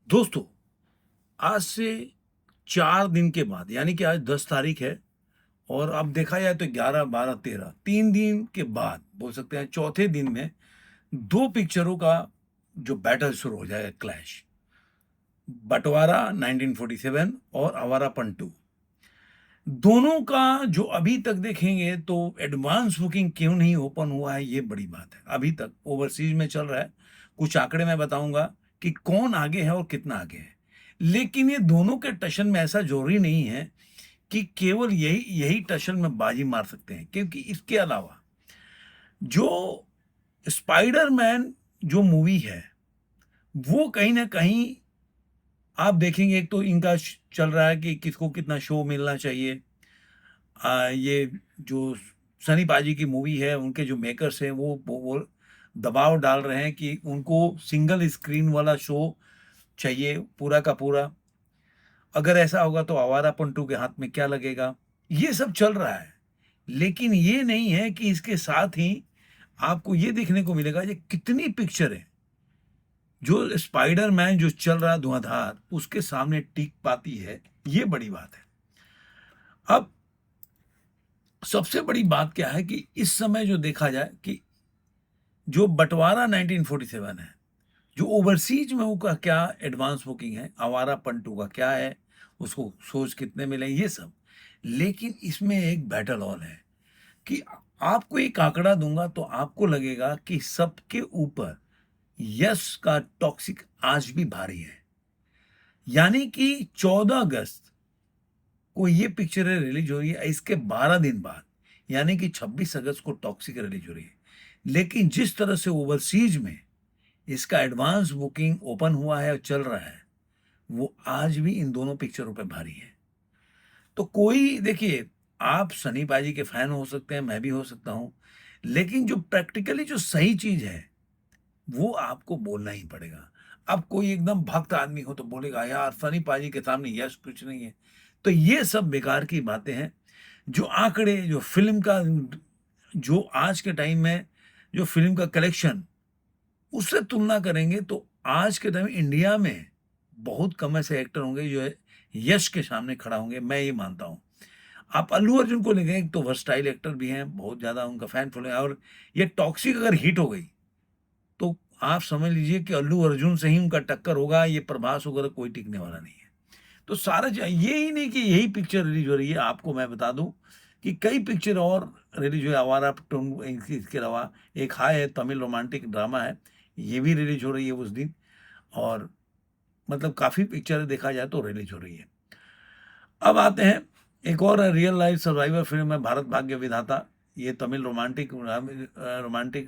दोस्तों, आज से 4 दिन के बाद यानी कि आज 10 तारीख है और अब देखा जाए तो 11, 12, 13 3 दिन के बाद बोल सकते हैं चौथे दिन में 2 पिक्चरों का जो बैटल शुरू हो जाएगा क्लैश। बँटवारा 1947 और आवारापन 2। दोनों का जो अभी तक देखेंगे तो एडवांस बुकिंग क्यों नहीं ओपन हुआ है ये बड़ी बात है। अभी तक ओवरसीज़ में चल रहा है। कुछ आंकड़े मैं बताऊँगा कि कौन आगे है और कितना आगे है। लेकिन ये दोनों के टशन में ऐसा ज़रूरी नहीं है कि केवल यही यही टशन में बाजी मार सकते हैं, क्योंकि इसके अलावा जो स्पाइडरमैन जो मूवी है, वो कहीं न कहीं आप देखेंगे। एक तो इनका चल रहा है कि किसको कितना शो मिलना चाहिए। ये जो सनी पाजी की मूवी है, उनके जो मेकर्स हैं वो दबाव डाल रहे हैं कि उनको सिंगल स्क्रीन वाला शो चाहिए पूरा का पूरा। अगर ऐसा होगा तो आवारापन 2 के हाथ में क्या लगेगा? ये सब चल रहा है। लेकिन ये नहीं है कि इसके साथ ही आपको ये देखने को मिलेगा ये कितनी पिक्चरें जो स्पाइडरमैन जो चल रहा है धुआंधार, उसके सामने टिक पाती है, ये बड़ी बात है। अब सबसे बड़ी बात क्या है कि इस समय जो देखा जाए कि जो बँटवारा 1947 है, जो ओवरसीज़ में उसका क्या एडवांस बुकिंग है, आवारापन 2 का क्या है, उसको शोज़ कितने मिले, ये सब। लेकिन इसमें एक बैटल और है कि आपको एक आंकड़ा दूँगा तो आपको लगेगा कि सबके ऊपर यश का टॉक्सिक आज भी भारी है। यानी कि 14 अगस्त को ये पिक्चरें रिलीज़ हो रही है, इसके 12 दिन बाद यानी कि 26 अगस्त को टॉक्सिक रिलीज़ हो रही है। लेकिन जिस तरह से ओवरसीज़ में इसका एडवांस बुकिंग ओपन हुआ है और चल रहा है, वो आज भी इन दोनों पिक्चरों पे भारी है। तो कोई देखिए, आप सनी पाजी के फैन हो सकते हैं, मैं भी हो सकता हूँ, लेकिन जो प्रैक्टिकली जो सही चीज़ है, वो आपको बोलना ही पड़ेगा। अब कोई एकदम भक्त आदमी हो तो बोलेगा, यार सनी पाजी के सामने यश कुछ नहीं है। तो ये सब बेकार की बातें हैं। जो आंकड़े, जो फ़िल्म का जो आज के टाइम में जो फ़िल्म का कलेक्शन, उससे तुलना करेंगे तो आज के टाइम इंडिया में बहुत कम ऐसे एक्टर होंगे जो यश के सामने खड़ा होंगे, मैं ये मानता हूँ। आप अल्लू अर्जुन को लेंगे, एक तो वर्सटाइल एक्टर भी हैं, बहुत ज़्यादा उनका फैन फॉलोइंग है और ये टॉक्सिक अगर हिट हो गई, तो आप समझ लीजिए कि अल्लू अर्जुन से ही उनका टक्कर होगा, ये प्रभास वगैरह कोई टिकने वाला नहीं है। तो सारा ये ही नहीं कि यही पिक्चर रिलीज़ हो रही है, आपको मैं बता दूँ कि कई पिक्चर और रिलीज़ हुई, आवारा टू इसके अलावा एक हाय है, तमिल रोमांटिक ड्रामा है, ये भी रिलीज़ हो रही है उस दिन और मतलब काफ़ी पिक्चरें देखा जाए तो रिलीज़ हो रही है। अब आते हैं एक और रियल लाइफ सर्वाइवल फ़िल्म है, भारत भाग्य विधाता। ये तमिल रोमांटिक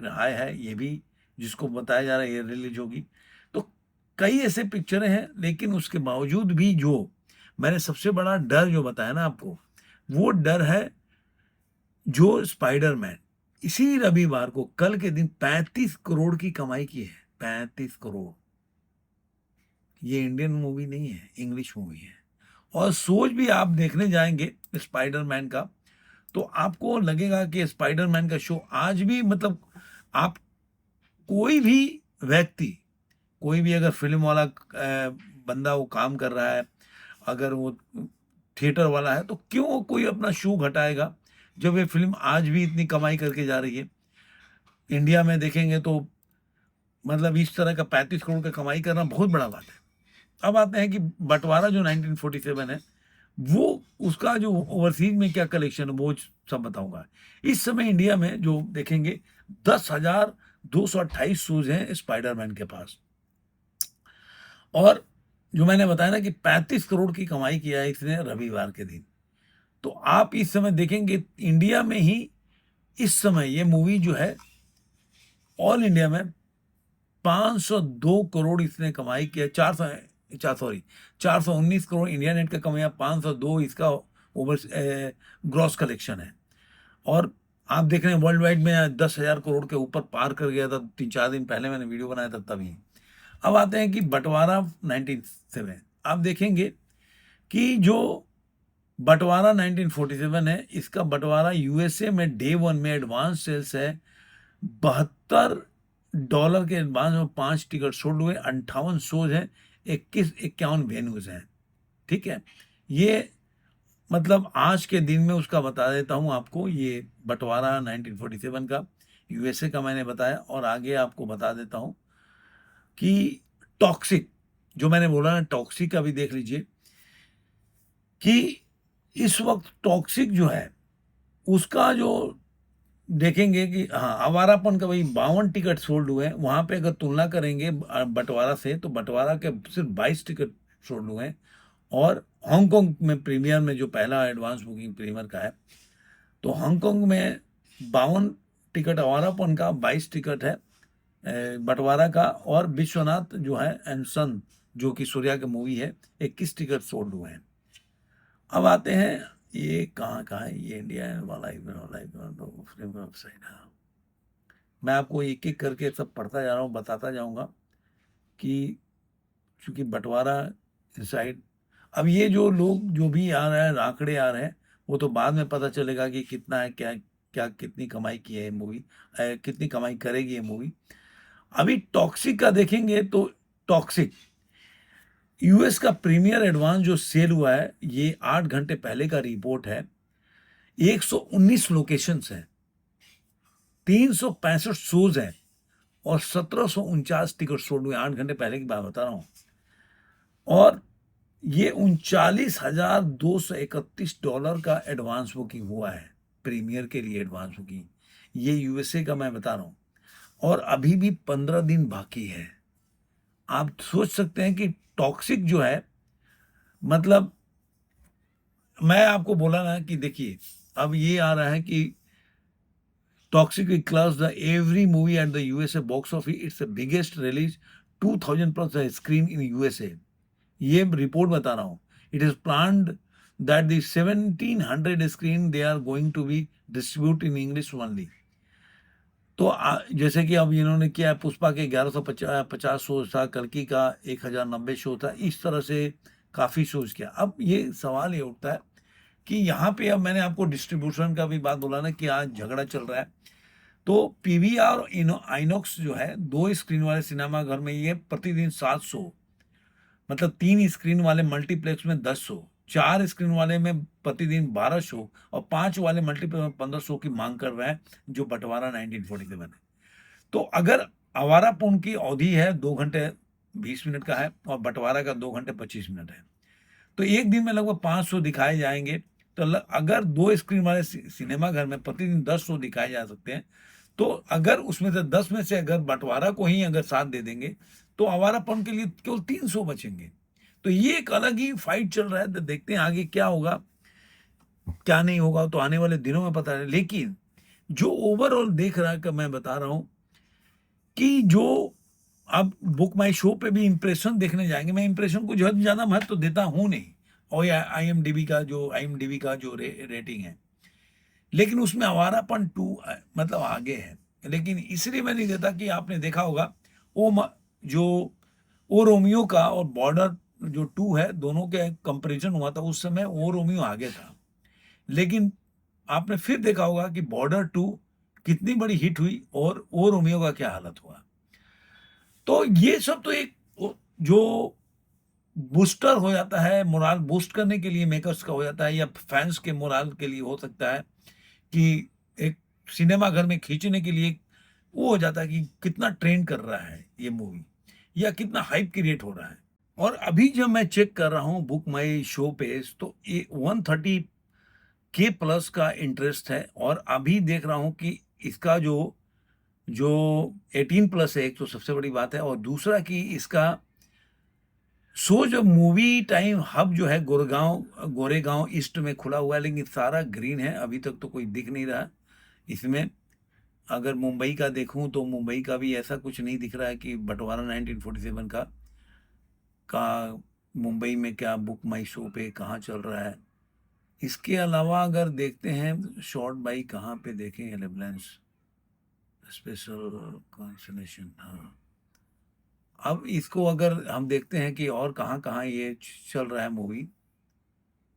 हाय है, ये भी जिसको बताया जा रहा है ये रिलीज़ होगी। तो कई ऐसे पिक्चरें हैं, लेकिन उसके बावजूद भी जो मैंने सबसे बड़ा डर जो बताया ना आपको, वो डर है जो स्पाइडरमैन इसी रविवार को कल के दिन 35 करोड़ की कमाई की है, 35 करोड़। ये इंडियन मूवी नहीं है, इंग्लिश मूवी है। और सोच भी आप देखने जाएँगे स्पाइडरमैन का, तो आपको लगेगा कि स्पाइडरमैन का शो आज भी मतलब आप कोई भी व्यक्ति, कोई भी अगर फ़िल्म वाला बंदा वो काम कर रहा है, अगर वो थिएटर वाला है, तो क्यों कोई अपना शो घटाएगा, जब ये फ़िल्म आज भी इतनी कमाई करके जा रही है। इंडिया में देखेंगे तो मतलब इस तरह का 35 करोड़ का कमाई करना बहुत बड़ा बात है। अब आते हैं कि बँटवारा जो 1947 है, वो उसका जो ओवरसीज़ में क्या कलेक्शन है, वो सब बताऊँगा। इस समय इंडिया में जो देखेंगे 10,228 शोज़ हैं स्पाइडरमैन के पास और जो मैंने बताया ना कि 35 करोड़ की कमाई किया है इसने रविवार के दिन। तो आप इस समय देखेंगे इंडिया में ही इस समय ये मूवी जो है ऑल इंडिया में 502 करोड़ इसने कमाई की है। 419 करोड़ इंडिया नेट का कमाया, 502 इसका ग्रॉस कलेक्शन है। और आप देख रहे हैं वर्ल्ड वाइड में 10,000 करोड़ के ऊपर पार कर गया था 3-4 दिन पहले मैंने वीडियो बनाया था तभी। अब आते हैं कि बँटवारा 1947 आप देखेंगे कि जो बँटवारा 1947 है, इसका बँटवारा यूएसए में डे 1 में एडवांस सेल्स है $72 के एडवांस में 5 टिकट सोल्ड हुए, 58 शोज़ हैं, 21-51 वेन्यूज हैं। ठीक है, ये मतलब आज के दिन में उसका बता देता हूँ आपको। ये बंटवारा 1947 का यूएसए का मैंने बताया, और आगे आपको बता देता हूँ कि टॉक्सिक, जो मैंने बोला ना टॉक्सिक का भी देख लीजिए कि इस वक्त टॉक्सिक जो है उसका जो देखेंगे कि हाँ, आवारापन का भाई 52 टिकट सोल्ड हुए हैं। वहां पे अगर तुलना करेंगे बंटवारा से, तो बंटवारा के सिर्फ 22 टिकट सोल्ड हुए हैं। और हांगकांग में प्रीमियर में जो पहला एडवांस बुकिंग प्रीमियर का है, तो हांगकांग में 52 टिकट आवारापन का, 22 टिकट है बंटवारा का, और विश्वनाथ जो है एंड सन जो कि सूर्या की मूवी है, 21 टिकट सोल्ड हुए हैं। अब आते हैं, ये कहाँ है, ये इंडिया वाला वेबसाइट है। मैं आपको एक एक करके सब पढ़ता जा रहा हूँ, बताता जाऊंगा कि चूंकि बंटवारा इनसाइड, अब ये जो लोग जो भी आ रहे हैं, आंकड़े आ रहे हैं, वो तो बाद में पता चलेगा कि कितना है, क्या क्या कितनी कमाई की है ये मूवी, कितनी कमाई करेगी ये मूवी। अभी टॉक्सिक का देखेंगे तो टॉक्सिक यूएस का प्रीमियर एडवांस जो सेल हुआ है, ये 8 घंटे पहले का रिपोर्ट है। 119 लोकेशंस हैं, 365 शोज हैं, और 1749 टिकट सोल्ड हुए। 8 घंटे पहले की बात बता रहा हूं। और ये $39,231 का एडवांस बुकिंग हुआ है प्रीमियर के लिए। एडवांस बुकिंग ये यूएसए का मैं बता रहा हूं, और अभी भी 15 दिन बाकी है। आप सोच सकते हैं कि टॉक्सिक जो है, मतलब मैं आपको बोला ना कि देखिए, अब ये आ रहा है कि Toxic class the every movie at the USA box office, it's the biggest release, 2000 plus screen in USA. ये रिपोर्ट बता रहा हूँ। It is planned that the 1700 screen they are going to be distribute in English only. तो जैसे कि अब इन्होंने किया, पुष्पा के 1150 शो था, कल्कि का 1090 शो था, इस तरह से काफ़ी शोज किया। अब ये सवाल ये उठता है कि यहाँ पे, अब मैंने आपको डिस्ट्रीब्यूशन का भी बात बोला ना कि आज झगड़ा चल रहा है, तो पीवीआर और आइनॉक्स जो है, 2 स्क्रीन वाले सिनेमा घर में ये प्रतिदिन 700, मतलब 3 स्क्रीन वाले मल्टीप्लेक्स में 10 शो, 4 स्क्रीन वाले में प्रतिदिन 12 शो, और 5 वाले मल्टीप्लेक्स में 15 शो की मांग कर रहा है, जो बंटवारा 1947 है। तो अगर आवारापन की अवधि है 2 घंटे 20 मिनट का है, और बंटवारा का 2 घंटे 25 मिनट है, तो एक दिन में लगभग 5 शो दिखाए जाएंगे। तो अगर 2 स्क्रीन वाले सिनेमा घर में प्रतिदिन 10 शो दिखाए जा सकते हैं, तो अगर उसमें से 10 में से अगर बंटवारा को ही अगर साथ दे देंगे, तो आवारापन के लिए केवल 3 शो बचेंगे। तो ये एक अलग ही फाइट चल रहा है। तो देखते हैं आगे क्या होगा, क्या नहीं होगा, तो आने वाले दिनों में पता है। लेकिन जो ओवरऑल देख रहा है, कि मैं बता रहा हूं कि जो अब बुक माई शो पे भी इंप्रेशन देखने जाएंगे, मैं इंप्रेशन को ज्यादा महत्व देता हूं नहीं, और आईएमडीबी का जो रेटिंग है, लेकिन उसमें आवारापन 2 मतलब आगे है। लेकिन इसलिए मैं नहीं देता कि आपने देखा होगा जो ओ रोमियो का और बॉर्डर जो 2 है, दोनों के कंपैरिजन हुआ था, उस समय ओ रोमियो आगे था। लेकिन आपने फिर देखा होगा कि बॉर्डर 2 कितनी बड़ी हिट हुई, और ओ रोमियो का क्या हालत हुआ। तो ये सब तो एक जो बूस्टर हो जाता है, मोराल बूस्ट करने के लिए मेकर्स का हो जाता है, या फैंस के मोराल के लिए हो सकता है, कि एक सिनेमा घर में खींचने के लिए वो हो जाता है कि कितना ट्रेंड कर रहा है ये मूवी, या कितना हाइप क्रिएट हो रहा है। और अभी जब मैं चेक कर रहा हूँ बुक माई शो पेज, तो ये 130K प्लस का इंटरेस्ट है। और अभी देख रहा हूँ कि इसका जो जो 18 प्लस है, एक तो सबसे बड़ी बात है, और दूसरा कि इसका शो जो मूवी टाइम हब जो है गोरेगांव ईस्ट में खुला हुआ है, लेकिन सारा ग्रीन है, अभी तक तो कोई दिख नहीं रहा इसमें। अगर मुंबई का देखूं, तो मुंबई का भी ऐसा कुछ नहीं दिख रहा है कि बंटवारा 1947 का मुंबई में क्या बुक माई शो पे कहाँ चल रहा है। इसके अलावा अगर देखते हैं शॉर्ट बाई, कहाँ पे देखें, एलेबलेंस स्पेशल कॉन्सलेशन, हाँ। अब इसको अगर हम देखते हैं कि और कहाँ कहाँ ये चल रहा है मूवी,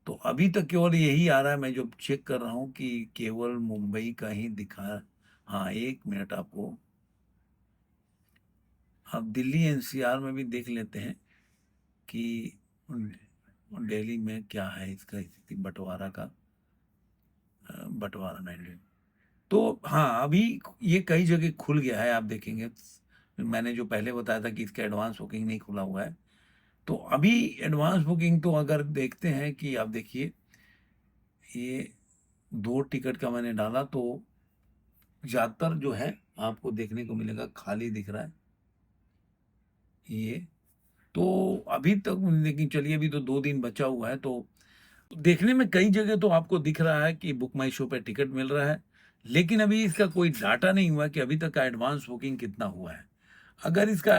तो अभी तक केवल यही आ रहा है। मैं जो चेक कर रहा हूँ कि केवल मुंबई का ही दिखा। हाँ, 1 मिनट आपको, अब दिल्ली एनसीआर में भी देख लेते हैं। कि दिल्ली में क्या है इसका स्थिति बंटवारा का, बंटवारा 19। तो हाँ, अभी ये कई जगह खुल गया है, आप देखेंगे। मैंने जो पहले बताया था कि इसका एडवांस बुकिंग नहीं खुला हुआ है, तो अभी एडवांस बुकिंग तो अगर देखते हैं कि आप देखिए, ये 2 टिकट का मैंने डाला तो ज़्यादातर जो है आपको देखने को मिलेगा खाली दिख रहा है ये। तो अभी तक, लेकिन चलिए अभी तो 2 दिन बचा हुआ है, तो देखने में कई जगह तो आपको दिख रहा है कि बुक माई शो पे टिकट मिल रहा है, लेकिन अभी इसका कोई डाटा नहीं हुआ कि अभी तक का एडवांस बुकिंग कितना हुआ है। अगर इसका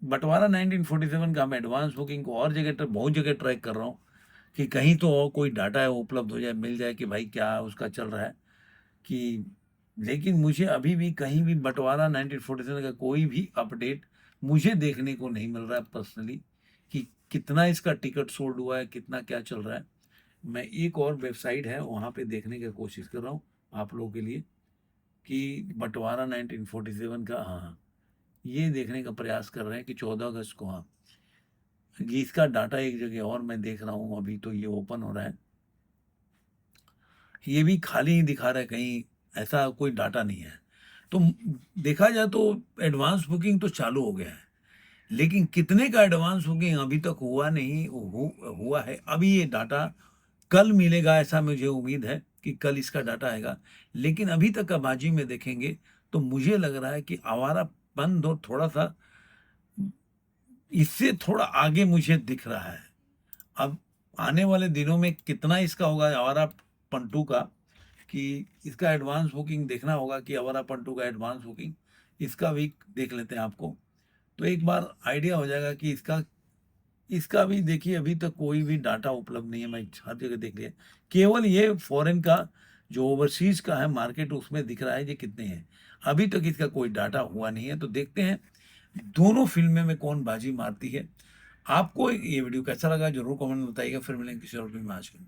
बंटवारा 1947 का मैं एडवांस बुकिंग को और जगह बहुत जगह ट्रैक कर रहा हूँ कि कहीं तो और कोई डाटा है वो उपलब्ध हो जाए, मिल जाए कि भाई क्या उसका चल रहा है कि, लेकिन मुझे अभी भी कहीं भी बंटवारा 1947 का कोई भी अपडेट मुझे देखने को नहीं मिल रहा है पर्सनली, कि कितना इसका टिकट सोल्ड हुआ है, कितना क्या चल रहा है। मैं एक और वेबसाइट है वहाँ पे देखने की कोशिश कर रहा हूँ आप लोगों के लिए कि बंटवारा 1947 का, हाँ, ये देखने का प्रयास कर रहे हैं कि 14 अगस्त को, हाँ, ये इसका डाटा एक जगह और मैं देख रहा हूँ, अभी तो ये ओपन हो रहा है, ये भी खाली ही दिखा रहा है, कहीं ऐसा कोई डाटा नहीं है। तो देखा जाए तो एडवांस बुकिंग तो चालू हो गया है, लेकिन कितने का एडवांस बुकिंग अभी तक हुआ नहीं हुआ है, अभी ये डाटा कल मिलेगा, ऐसा मुझे उम्मीद है कि कल इसका डाटा आएगा। लेकिन अभी तक का बाजी में देखेंगे तो मुझे लग रहा है कि आवारापन दो थोड़ा सा इससे थोड़ा आगे मुझे दिख रहा है। अब आने वाले दिनों में कितना इसका होगा आवारापन 2 का, कि इसका एडवांस बुकिंग देखना होगा कि आवारापन 2 का एडवांस बुकिंग इसका भी देख लेते हैं आपको, तो एक बार आइडिया हो जाएगा कि इसका इसका भी देखिए अभी तक कोई भी डाटा उपलब्ध नहीं है, मैं हर जगह देख लिया, केवल ये फॉरेन का जो ओवरसीज का है मार्केट उसमें दिख रहा है ये कितने हैं, अभी तक इसका कोई डाटा हुआ नहीं है। तो देखते हैं दोनों फिल्में में कौन बाजी मारती है। आपको ये वीडियो कैसा लगा जरूर कमेंट में बताइएगा, फिर मिलेंगे किसी और फिल्म में आज के लिए।